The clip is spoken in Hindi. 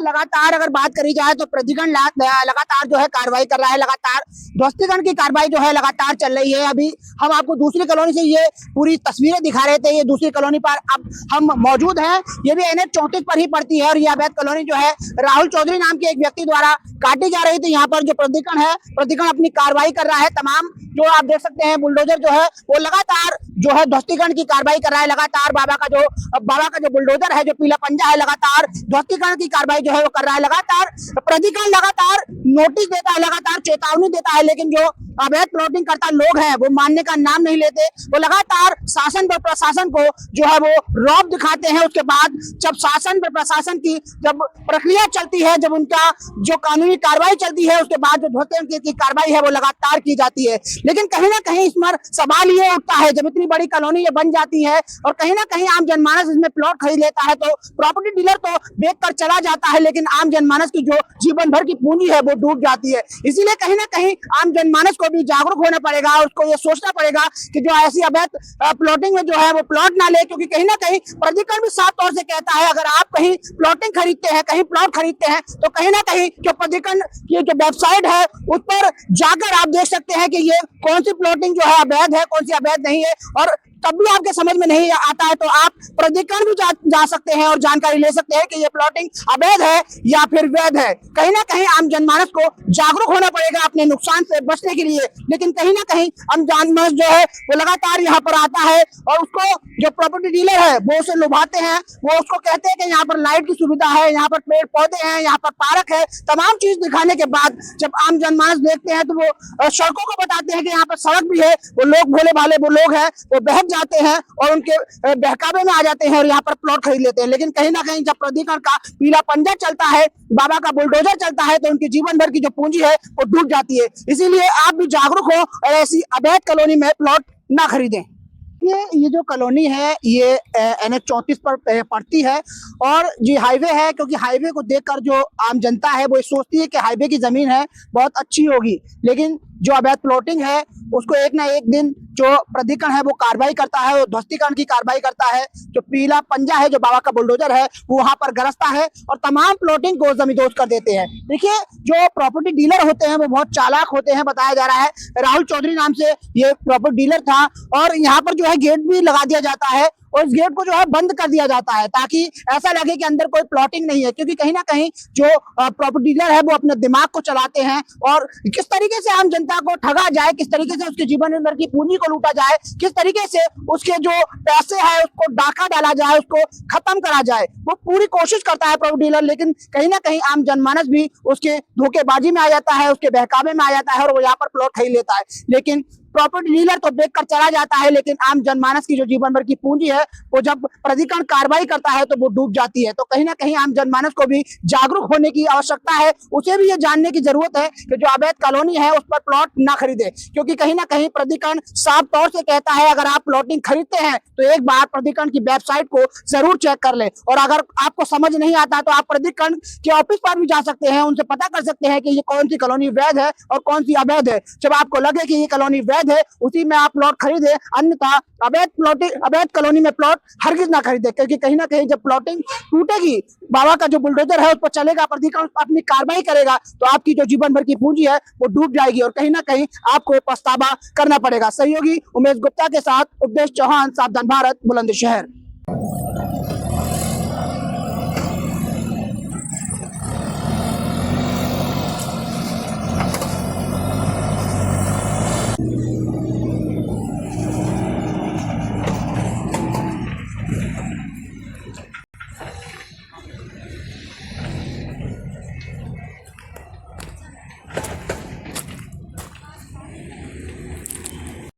लगातार अगर बात करी जाए तो प्राधिकरण लगातार जो है कार्रवाई कर रहा है, लगातार ध्वस्तीकरण की कार्रवाई जो है लगातार चल रही है। अभी हम आपको दूसरी कॉलोनी से ये पूरी तस्वीरें दिखा रहे थे, ये दूसरी कॉलोनी पर अब हम मौजूद हैं। ये भी NH 34 पर ही पड़ती है और ये अवैध कॉलोनी जो है राहुल चौधरी नाम के एक व्यक्ति द्वारा काटी जा रही थी। यहाँ पर जो प्राधिकरण है, प्राधिकरण अपनी कार्रवाई कर रहा है। तमाम जो आप देख सकते हैं बुलडोजर जो है वो लगातार जो है ध्वस्तीकरण की कार्रवाई कर रहा है। लगातार बाबा का जो बुलडोजर है, जो पीला पंजा है, लगातार ध्वस्तीकरण की कार्रवाई जो है वो कर रहा है। लगातार प्राधिकरण लगातार नोटिस देता है, लगातार चेतावनी देता है, लेकिन जो अवैध प्लॉटिंग करता लोग हैं वो मानने का नाम नहीं लेते। वो लगातार शासन पर प्रशासन को जो है वो रौब दिखाते हैं। उसके बाद जब शासन पर प्रशासन की जब प्रक्रिया चलती है, जब उनका जो कानूनी कार्रवाई चलती है, उसके बाद जो ध्वस्तीकरण की कार्रवाई है वो लगातार की जाती है। लेकिन कहीं ना कहीं इस पर सवाल ये उठता है, जब इतनी बड़ी कॉलोनी ये बन जाती है और कहीं ना कहीं आम जनमानस इसमें प्लॉट खरीद लेता है तो प्रॉपर्टी डीलर तो देख कर चला जाता है, लेकिन आम जनमानस की जो जीवन भर की पूंजी है वो डूब जाती है। इसीलिए कहीं ना कहीं आम जनमानस को भी जागरूक होना पड़ेगा और उसको ये सोचना पड़ेगा कि जो ऐसी अवैध प्लॉटिंग में जो है वो प्लॉट ना ले, क्योंकि कहीं ना कहीं प्राधिकरण भी साफ तौर से कहता है अगर आप कहीं प्लॉटिंग खरीदते हैं, कहीं प्लॉट खरीदते हैं तो कहीं ना कहीं जो प्राधिकरण की जो वेबसाइट है उस पर जाकर आप देख सकते हैं कि ये कौन सी प्लॉटिंग जो है अवैध है, कौन सी अवैध नहीं है। और तब भी आपके समझ में नहीं आता है तो आप प्राधिकरण भी जा सकते हैं और जानकारी ले सकते हैं कि ये प्लॉटिंग अवैध है या फिर वैध है। कहीं ना कहीं आम जनमानस को जागरूक होना पड़ेगा अपने नुकसान से बचने के लिए, लेकिन कहीं ना कहीं आम जनमानस जो है वो लगातार यहाँ पर आता है और उसको जो प्रॉपर्टी डीलर है वो उसे लुभाते हैं। वो उसको कहते हैं कि यहाँ पर लाइट की सुविधा है, यहाँ पर पेड़ पौधे हैं, यहाँ पर पार्क है, तमाम चीज दिखाने के बाद जब आम जनमानस देखते हैं तो वो सड़कों को बताते हैं कि यहाँ पर सड़क भी है। वो लोग भोले भाले वो लोग हैं, वो बहक जाते हैं और उनके बहकावे में आ जाते हैं और यहाँ पर प्लॉट खरीद लेते हैं। लेकिन कहीं ना कहीं जब प्राधिकरण का पीला पंजा चलता है, बाबा का बुलडोजर चलता है तो उनकी जीवन भर की जो पूंजी है वो डूब जाती है। इसीलिए आप भी जागरूक हो और ऐसी अवैध कॉलोनी में प्लॉट ना खरीदें। ये जो कॉलोनी है ये NH 34 पर पड़ती है और ये हाईवे है, क्योंकि हाईवे को देखकर जो आम जनता है वो सोचती है कि हाईवे की जमीन है बहुत अच्छी होगी, लेकिन जो अवैध प्लॉटिंग है उसको एक ना एक दिन जो प्राधिकरण है वो कार्रवाई करता है, वो ध्वस्तीकरण की कार्रवाई करता है। जो पीला पंजा है, जो बाबा का बुलडोजर है, वो वहां पर गरजता है और तमाम प्लॉटिंग को जमींदोज कर देते हैं। देखिए जो प्रॉपर्टी डीलर होते हैं वो बहुत चालाक होते हैं। बताया जा रहा है राहुल चौधरी नाम से ये प्रॉपर्टी डीलर था और यहाँ पर जो है गेट भी लगा दिया जाता है और इस गेट को जो है बंद कर दिया जाता है ताकि ऐसा लगे कि अंदर कोई प्लॉटिंग नहीं है, क्योंकि कहीं ना कहीं जो प्रॉपर्टी डीलर है वो अपने दिमाग को चलाते हैं और किस तरीके से आम जनता को ठगा जाए, किस तरीके से उसके जीवन भर की पूंजी को लूटा जाए, किस तरीके से उसके जो पैसे हैं उसको डाका डाला जाए, उसको खत्म करा जाए, वो पूरी कोशिश करता है प्रॉपर्टी डीलर। लेकिन कहीं ना कहीं आम जनमानस भी उसके धोखेबाजी में आ जाता है, उसके बहकावे में आ जाता है और वो यहाँ पर प्लॉट खरीद लेता है। लेकिन प्रॉपर्टी डीलर तो देखकर चला जाता है, लेकिन आम जनमानस की जो जीवन भर की पूंजी है वो जब प्राधिकरण कार्रवाई करता है तो वो डूब जाती है। तो कहीं ना कहीं आम जनमानस को भी जागरूक होने की आवश्यकता है। उसे भी ये जानने की जरूरत है कि जो अवैध कॉलोनी है उस पर प्लॉट ना खरीदे, क्योंकि कहीं ना कहीं प्राधिकरण साफ तौर से कहता है अगर आप प्लॉटिंग खरीदते हैं तो एक बार प्राधिकरण की वेबसाइट को जरूर चेक कर ले। और अगर आपको समझ नहीं आता तो आप प्राधिकरण के ऑफिस पर भी जा सकते हैं, उनसे पता कर सकते हैं कि ये कौन सी कॉलोनी वैध है और कौन सी अवैध है। जब आपको लगे कि ये कॉलोनी वैध है उसी में आप प्लॉट खरीदे, अन्यथा अवैध कॉलोनी में प्लॉट हरगिज ना खरीदे, क्योंकि कहीं ना कहीं जब प्लॉटिंग टूटेगी, बाबा का जो बुलडोजर है उस पर चलेगा, प्राधिकरण अपनी कार्रवाई करेगा तो आपकी जो जीवन भर की पूंजी है वो डूब जाएगी और कहीं ना कहीं आपको पछतावा करना पड़ेगा। सहयोगी उमेश गुप्ता के साथ उपदेश चौहान, सावधान भारत, बुलंदशहर।